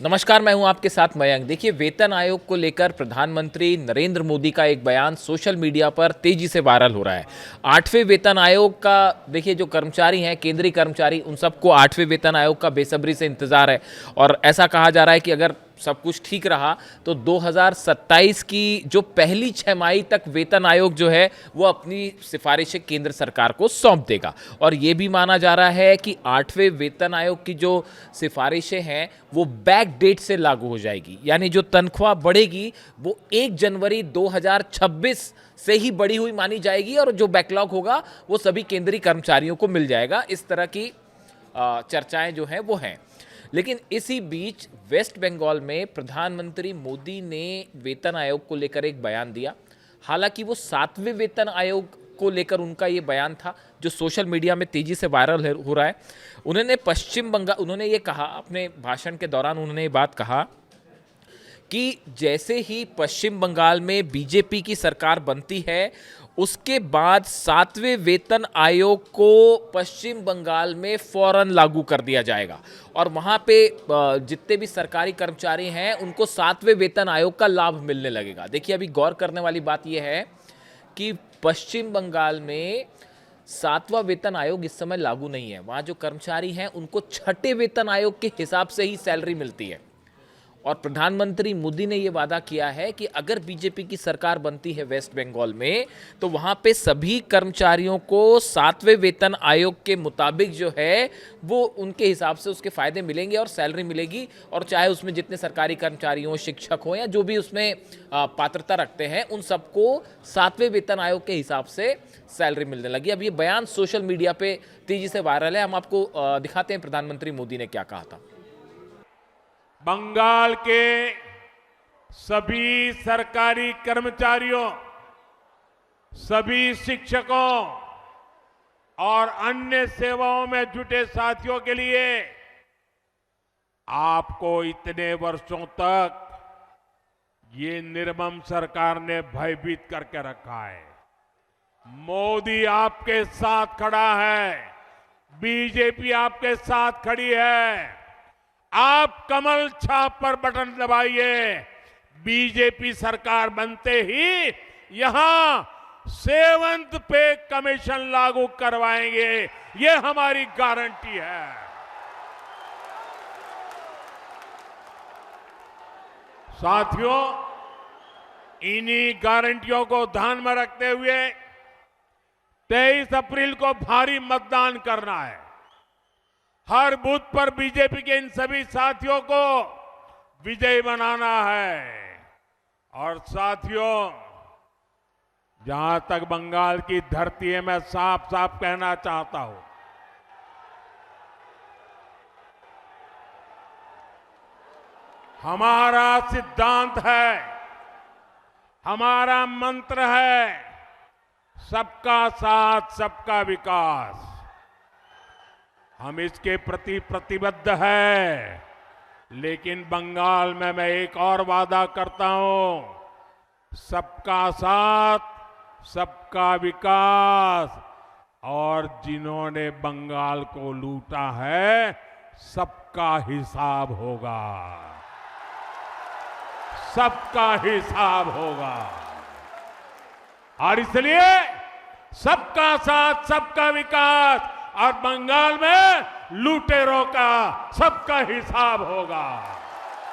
नमस्कार, मैं हूं आपके साथ मयंक। देखिए, वेतन आयोग को लेकर प्रधानमंत्री नरेंद्र मोदी का एक बयान सोशल मीडिया पर तेजी से वायरल हो रहा है। 8वें वेतन आयोग का देखिए, जो कर्मचारी हैं, केंद्रीय कर्मचारी, उन सबको 8वें वेतन आयोग का बेसब्री से इंतजार है और ऐसा कहा जा रहा है कि अगर सब कुछ ठीक रहा तो 2027 की जो पहली छमाही तक वेतन आयोग जो है वो अपनी सिफारिशें केंद्र सरकार को सौंप देगा। और ये भी माना जा रहा है कि 8वें वेतन आयोग की जो सिफारिशें हैं वो बैक डेट से लागू हो जाएगी, यानी जो तनख्वाह बढ़ेगी वो 1 जनवरी 2026 से ही बढ़ी हुई मानी जाएगी और जो बैकलॉग होगा वो सभी केंद्रीय कर्मचारियों को मिल जाएगा। इस तरह की चर्चाएं जो हैं वो हैं। लेकिन इसी बीच वेस्ट बंगाल में प्रधानमंत्री मोदी ने वेतन आयोग को लेकर एक बयान दिया। हालांकि वो 7वें वेतन आयोग को लेकर उनका ये बयान था जो सोशल मीडिया में तेजी से वायरल हो रहा है। उन्होंने ये कहा, अपने भाषण के दौरान उन्होंने ये बात कहा कि जैसे ही पश्चिम बंगाल में बीजेपी की सरकार बनती है उसके बाद 7वें वेतन आयोग को पश्चिम बंगाल में फौरन लागू कर दिया जाएगा और वहाँ पे जितने भी सरकारी कर्मचारी हैं उनको 7वें वेतन आयोग का लाभ मिलने लगेगा। देखिए, अभी गौर करने वाली बात यह है कि पश्चिम बंगाल में 7वां वेतन आयोग इस समय लागू नहीं है। वहाँ जो कर्मचारी हैं उनको 6ठे वेतन आयोग के हिसाब से ही सैलरी मिलती है। और प्रधानमंत्री मोदी ने यह वादा किया है कि अगर बीजेपी की सरकार बनती है वेस्ट बंगाल में तो वहां पे सभी कर्मचारियों को 7वें वेतन आयोग के मुताबिक जो है वो उनके हिसाब से उसके फायदे मिलेंगे और सैलरी मिलेगी। और चाहे उसमें जितने सरकारी कर्मचारी हों, शिक्षक हों या जो भी उसमें पात्रता रखते हैं, उन सबको 7वें वेतन आयोग के हिसाब से सैलरी मिलने लगी। अब ये बयान सोशल मीडिया पे तेजी से वायरल है। हम आपको दिखाते हैं प्रधानमंत्री मोदी ने क्या कहा था। बंगाल के सभी सरकारी कर्मचारियों, सभी शिक्षकों और अन्य सेवाओं में जुटे साथियों के लिए आपको इतने वर्षों तक ये निर्मम सरकार ने भयभीत करके रखा है। मोदी आपके साथ खड़ा है, बीजेपी आपके साथ खड़ी है। आप कमल छाप पर बटन दबाइए। बीजेपी सरकार बनते ही यहां 7th पे कमीशन लागू करवाएंगे, ये हमारी गारंटी है। साथियों, इन्हीं गारंटियों को ध्यान में रखते हुए 23 अप्रैल को भारी मतदान करना है। हर बूथ पर बीजेपी के इन सभी साथियों को विजयी बनाना है। और साथियों, जहां तक बंगाल की धरती है, मैं साफ साफ कहना चाहता हूं, हमारा सिद्धांत है, हमारा मंत्र है, सबका साथ सबका विकास। हम इसके प्रति प्रतिबद्ध है। लेकिन बंगाल में मैं एक और वादा करता हूं, सबका साथ सबका विकास। और जिन्होंने बंगाल को लूटा है सबका हिसाब होगा, सबका हिसाब होगा। और इसलिए सबका साथ सबका विकास और बंगाल में लुटेरों का सबका हिसाब होगा।